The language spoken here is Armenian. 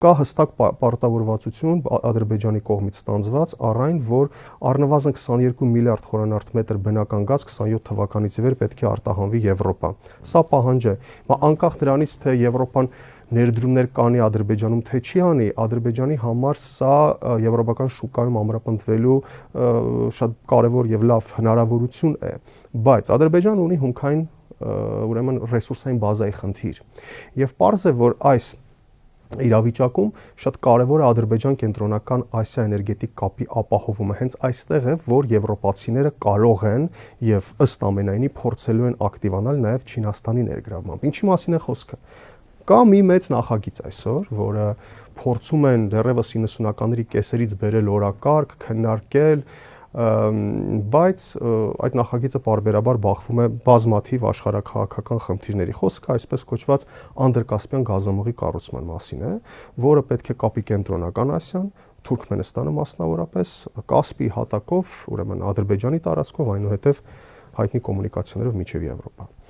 Կա հստակ պարտավորվածություն Ադրբեջանի կողմից ստանձված առ այն, որ առնվազն 22 միլիարդ խորանարդ մետր բնական գազ 27 թվականից ի վեր պետք է արտահանվի Եվրոպա։ Սա պահանջ է։ Անկախ նրանից, թե Եվրոպան ներդրումներ կանի Ադրբեջանում, թե չի անի, Ադրբեջանի համար սա եվրոպական շուկայում ամրապնդվելու շատ կարևոր եւ լավ հնարավորություն է, բայց Ադրբեջանը ունի հումքային, ուրեմն ռեսուրսային բազայի խնդիր։ Եվ պարզ է, որ այս իրավիճակում շատ կարևոր է Ադրբեջան-Կենտրոնական Ասիա էներգետիկ կապի ապահովումը։ Հենց այստեղ է, որ եվրոպացիները կարող են եւ ըստ ամենայնի փորձելու են ակտիվանալ նաեւ Չինաստանի ներգրավմամբ։ Ինչի մասին է խոսքը։ Կա մի մեծ նախագիծ այսօր, որը փորձում են դեռևս 90-ականների կեսերից բերել օրակարգ, քննարկել, բայց այդ նախագիծը պարբերաբար բախվում է բազմաթիվ աշխարհաքաղաքական խնդիրների։ Խոսքը այսպես կոչված Անդրկասպյան գազամուղի կառուցման մասին է, որը պետք է կապի Կենտրոնական Ասիան, Թուրքմենստանը մասնավորապես, Կասպիի հատակով, ուրեմն Ադրբեջանի տարածքով, այնուհետև հայտնի կոմունիկացիաներով մինչև Եվրոպա։